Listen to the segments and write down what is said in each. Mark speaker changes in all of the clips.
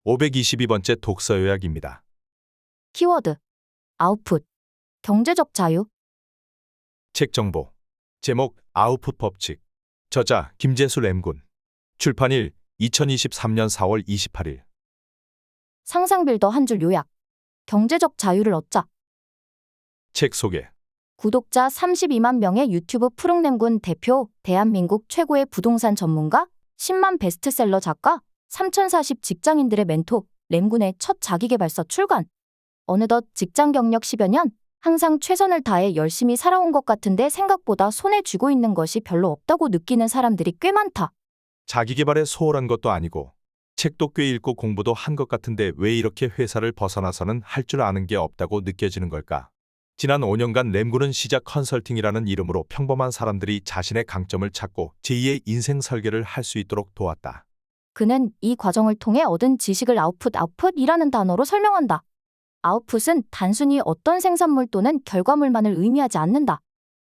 Speaker 1: 522번째 독서 요약입니다.
Speaker 2: 키워드, 아웃풋, 경제적 자유,
Speaker 1: 책 정보. 제목 아웃풋 법칙. 저자 김재수 램군. 출판일 2023년 4월 28일.
Speaker 2: 상상 빌더 한 줄 요약, 경제적 자유를 얻자.
Speaker 1: 책 소개.
Speaker 2: 구독자 32만 명의 유튜브 푸릉램군 대표, 대한민국 최고의 부동산 전문가, 10만 베스트셀러 작가, 3040 직장인들의 멘토, 램군의 첫 자기계발서 출간. 어느덧 직장 경력 10여 년, 항상 최선을 다해 열심히 살아온 것 같은데 생각보다 손에 쥐고 있는 것이 별로 없다고 느끼는 사람들이 꽤 많다.
Speaker 1: 자기계발에 소홀한 것도 아니고 책도 꽤 읽고 공부도 한 것 같은데 왜 이렇게 회사를 벗어나서는 할 줄 아는 게 없다고 느껴지는 걸까? 지난 5년간 램군은 시작 컨설팅이라는 이름으로 평범한 사람들이 자신의 강점을 찾고 제2의 인생 설계를 할 수 있도록 도왔다.
Speaker 2: 그는 이 과정을 통해 얻은 지식을 아웃풋이라는 단어로 설명한다. 아웃풋은 단순히 어떤 생산물 또는 결과물만을 의미하지 않는다.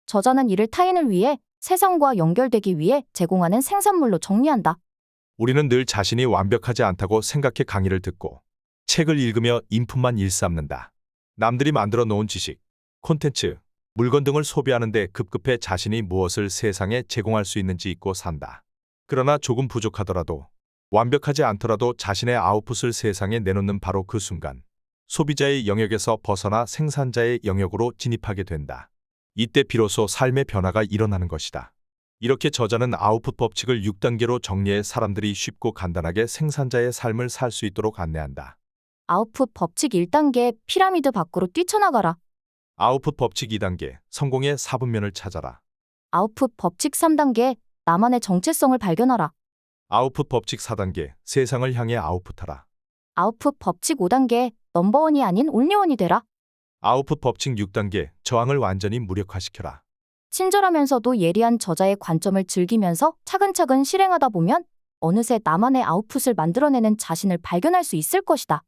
Speaker 2: 저자는 이를 타인을 위해, 세상과 연결되기 위해 제공하는 생산물로 정리한다.
Speaker 1: 우리는 늘 자신이 완벽하지 않다고 생각해 강의를 듣고 책을 읽으며 인풋만 일삼는다. 남들이 만들어 놓은 지식, 콘텐츠, 물건 등을 소비하는데 급급해 자신이 무엇을 세상에 제공할 수 있는지 잊고 산다. 그러나 조금 부족하더라도, 완벽하지 않더라도 자신의 아웃풋을 세상에 내놓는 바로 그 순간, 소비자의 영역에서 벗어나 생산자의 영역으로 진입하게 된다. 이때 비로소 삶의 변화가 일어나는 것이다. 이렇게 저자는 아웃풋 법칙을 6단계로 정리해 사람들이 쉽고 간단하게 생산자의 삶을 살 수 있도록 안내한다.
Speaker 2: 아웃풋 법칙 1단계, 피라미드 밖으로 뛰쳐나가라.
Speaker 1: 아웃풋 법칙 2단계, 성공의 4분면을 찾아라.
Speaker 2: 아웃풋 법칙 3단계, 나만의 정체성을 발견하라.
Speaker 1: 아웃풋 법칙 4단계, 세상을 향해 아웃풋하라.
Speaker 2: 아웃풋 법칙 5단계, 넘버원이 아닌 온리원이 되라.
Speaker 1: 아웃풋 법칙 6단계, 저항을 완전히 무력화시켜라.
Speaker 2: 친절하면서도 예리한 저자의 관점을 즐기면서 차근차근 실행하다 보면 어느새 나만의 아웃풋을 만들어내는 자신을 발견할 수 있을 것이다.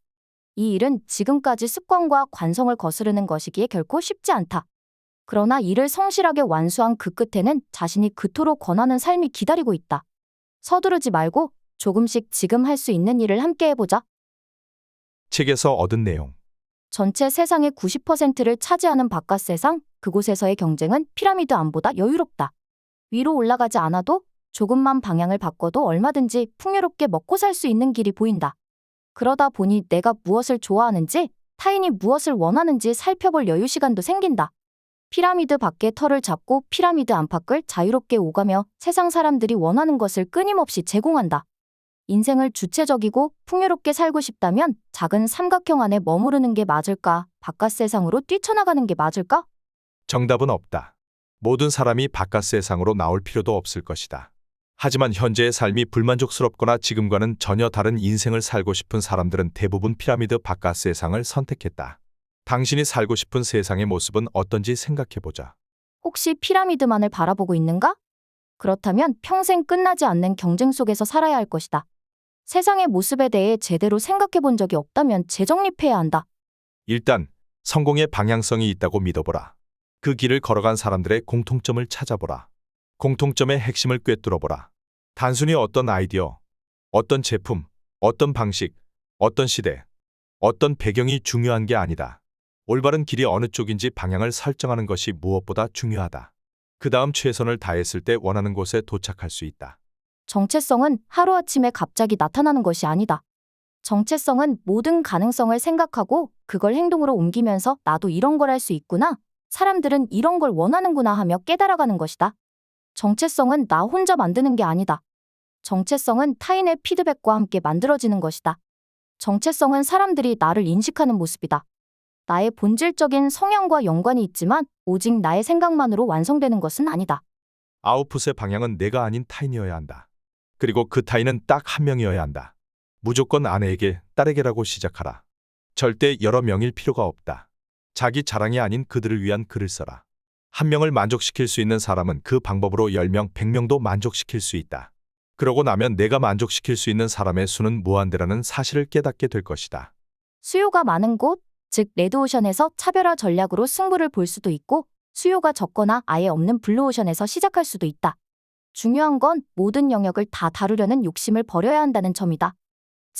Speaker 2: 이 일은 지금까지 습관과 관성을 거스르는 것이기에 결코 쉽지 않다. 그러나 이를 성실하게 완수한 그 끝에는 자신이 그토록 권하는 삶이 기다리고 있다. 서두르지 말고 조금씩 지금 할 수 있는 일을 함께 해보자.
Speaker 1: 책에서 얻은 내용.
Speaker 2: 전체 세상의 90%를 차지하는 바깥 세상, 그곳에서의 경쟁은 피라미드 안보다 여유롭다. 위로 올라가지 않아도 조금만 방향을 바꿔도 얼마든지 풍요롭게 먹고 살 수 있는 길이 보인다. 그러다 보니 내가 무엇을 좋아하는지, 타인이 무엇을 원하는지 살펴볼 여유 시간도 생긴다. 피라미드 밖의 털을 잡고 피라미드 안팎을 자유롭게 오가며 세상 사람들이 원하는 것을 끊임없이 제공한다. 인생을 주체적이고 풍요롭게 살고 싶다면 작은 삼각형 안에 머무르는 게 맞을까? 바깥 세상으로 뛰쳐나가는 게 맞을까?
Speaker 1: 정답은 없다. 모든 사람이 바깥 세상으로 나올 필요도 없을 것이다. 하지만 현재의 삶이 불만족스럽거나 지금과는 전혀 다른 인생을 살고 싶은 사람들은 대부분 피라미드 바깥 세상을 선택했다. 당신이 살고 싶은 세상의 모습은 어떤지 생각해보자.
Speaker 2: 혹시 피라미드만을 바라보고 있는가? 그렇다면 평생 끝나지 않는 경쟁 속에서 살아야 할 것이다. 세상의 모습에 대해 제대로 생각해 본 적이 없다면 재정립해야 한다.
Speaker 1: 일단 성공의 방향성이 있다고 믿어보라. 그 길을 걸어간 사람들의 공통점을 찾아보라. 공통점의 핵심을 꿰뚫어보라. 단순히 어떤 아이디어, 어떤 제품, 어떤 방식, 어떤 시대, 어떤 배경이 중요한 게 아니다. 올바른 길이 어느 쪽인지 방향을 설정하는 것이 무엇보다 중요하다. 그 다음 최선을 다했을 때 원하는 곳에 도착할 수 있다.
Speaker 2: 정체성은 하루아침에 갑자기 나타나는 것이 아니다. 정체성은 모든 가능성을 생각하고 그걸 행동으로 옮기면서 나도 이런 걸 할 수 있구나, 사람들은 이런 걸 원하는구나 하며 깨달아가는 것이다. 정체성은 나 혼자 만드는 게 아니다. 정체성은 타인의 피드백과 함께 만들어지는 것이다. 정체성은 사람들이 나를 인식하는 모습이다. 나의 본질적인 성향과 연관이 있지만 오직 나의 생각만으로 완성되는 것은 아니다.
Speaker 1: 아웃풋의 방향은 내가 아닌 타인이어야 한다. 그리고 그 타인은 딱 한 명이어야 한다. 무조건 아내에게, 딸에게라고 시작하라. 절대 여러 명일 필요가 없다. 자기 자랑이 아닌 그들을 위한 글을 써라. 한 명을 만족시킬 수 있는 사람은 그 방법으로 10명, 100명도 만족시킬 수 있다. 그러고 나면 내가 만족시킬 수 있는 사람의 수는 무한대라는 사실을 깨닫게 될 것이다.
Speaker 2: 수요가 많은 곳, 즉 레드오션에서 차별화 전략으로 승부를 볼 수도 있고, 수요가 적거나 아예 없는 블루오션에서 시작할 수도 있다. 중요한 건 모든 영역을 다 다루려는 욕심을 버려야 한다는 점이다.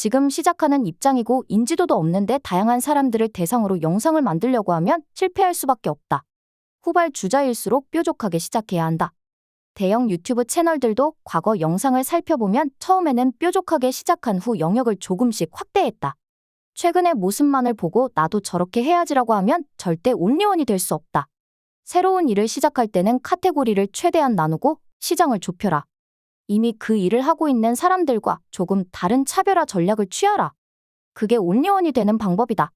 Speaker 2: 지금 시작하는 입장이고 인지도도 없는데 다양한 사람들을 대상으로 영상을 만들려고 하면 실패할 수밖에 없다. 후발주자일수록 뾰족하게 시작해야 한다. 대형 유튜브 채널들도 과거 영상을 살펴보면 처음에는 뾰족하게 시작한 후 영역을 조금씩 확대했다. 최근의 모습만을 보고 나도 저렇게 해야지라고 하면 절대 온리원이 될 수 없다. 새로운 일을 시작할 때는 카테고리를 최대한 나누고 시장을 좁혀라. 이미 그 일을 하고 있는 사람들과 조금 다른 차별화 전략을 취하라. 그게 온리원이 되는 방법이다.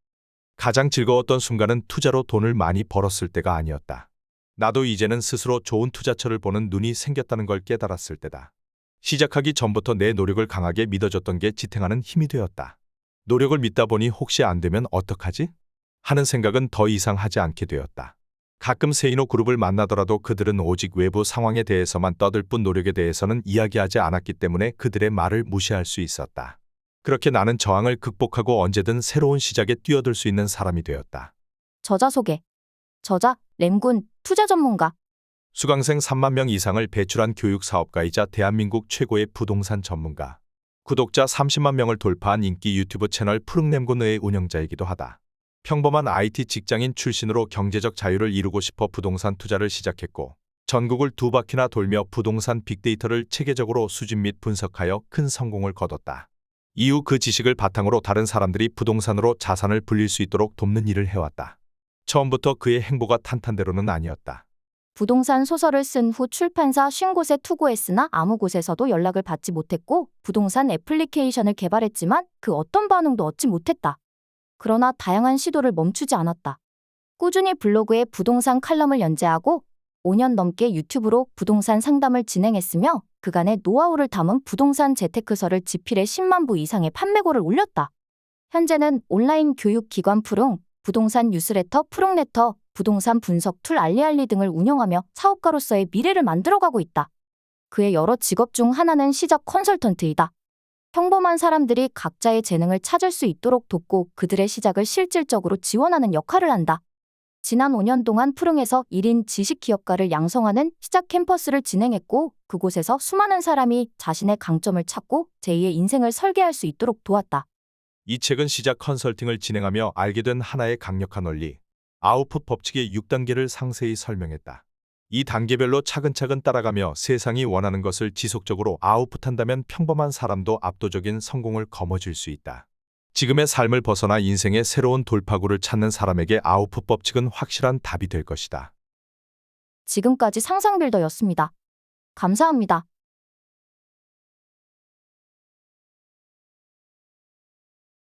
Speaker 1: 가장 즐거웠던 순간은 투자로 돈을 많이 벌었을 때가 아니었다. 나도 이제는 스스로 좋은 투자처를 보는 눈이 생겼다는 걸 깨달았을 때다. 시작하기 전부터 내 노력을 강하게 믿어줬던 게 지탱하는 힘이 되었다. 노력을 믿다 보니 혹시 안 되면 어떡하지? 하는 생각은 더 이상 하지 않게 되었다. 가끔 세이노 그룹을 만나더라도 그들은 오직 외부 상황에 대해서만 떠들 뿐 노력에 대해서는 이야기하지 않았기 때문에 그들의 말을 무시할 수 있었다. 그렇게 나는 저항을 극복하고 언제든 새로운 시작에 뛰어들 수 있는 사람이 되었다.
Speaker 2: 저자 소개. 저자, 램군, 투자 전문가.
Speaker 1: 수강생 3만 명 이상을 배출한 교육 사업가이자 대한민국 최고의 부동산 전문가. 구독자 30만 명을 돌파한 인기 유튜브 채널 푸릉램군의 운영자이기도 하다. 평범한 IT 직장인 출신으로 경제적 자유를 이루고 싶어 부동산 투자를 시작했고 전국을 2바퀴나 돌며 부동산 빅데이터를 체계적으로 수집 및 분석하여 큰 성공을 거뒀다. 이후 그 지식을 바탕으로 다른 사람들이 부동산으로 자산을 불릴 수 있도록 돕는 일을 해왔다. 처음부터 그의 행보가 탄탄대로는 아니었다.
Speaker 2: 부동산 소설을 쓴 후 출판사 50곳에 투고했으나 아무 곳에서도 연락을 받지 못했고 부동산 애플리케이션을 개발했지만 그 어떤 반응도 얻지 못했다. 그러나 다양한 시도를 멈추지 않았다. 꾸준히 블로그에 부동산 칼럼을 연재하고 5년 넘게 유튜브로 부동산 상담을 진행했으며 그간의 노하우를 담은 부동산 재테크서를 지필해 10만 부 이상의 판매고를 올렸다. 현재는 온라인 교육 기관 푸릉, 부동산 뉴스레터 푸릉레터, 부동산 분석 툴 알리알리 등을 운영하며 사업가로서의 미래를 만들어가고 있다. 그의 여러 직업 중 하나는 시작 컨설턴트이다. 평범한 사람들이 각자의 재능을 찾을 수 있도록 돕고 그들의 시작을 실질적으로 지원하는 역할을 한다. 지난 5년 동안 푸릉에서 1인 지식기업가를 양성하는 시작 캠퍼스를 진행했고 그곳에서 수많은 사람이 자신의 강점을 찾고 제2의 인생을 설계할 수 있도록 도왔다.
Speaker 1: 이 책은 시작 컨설팅을 진행하며 알게 된 하나의 강력한 원리, 아웃풋 법칙의 6단계를 상세히 설명했다. 이 단계별로 차근차근 따라가며 세상이 원하는 것을 지속적으로 아웃풋한다면 평범한 사람도 압도적인 성공을 거머쥘 수 있다. 지금의 삶을 벗어나 인생의 새로운 돌파구를 찾는 사람에게 아웃풋 법칙은 확실한 답이 될 것이다.
Speaker 2: 지금까지 상상빌더였습니다. 감사합니다.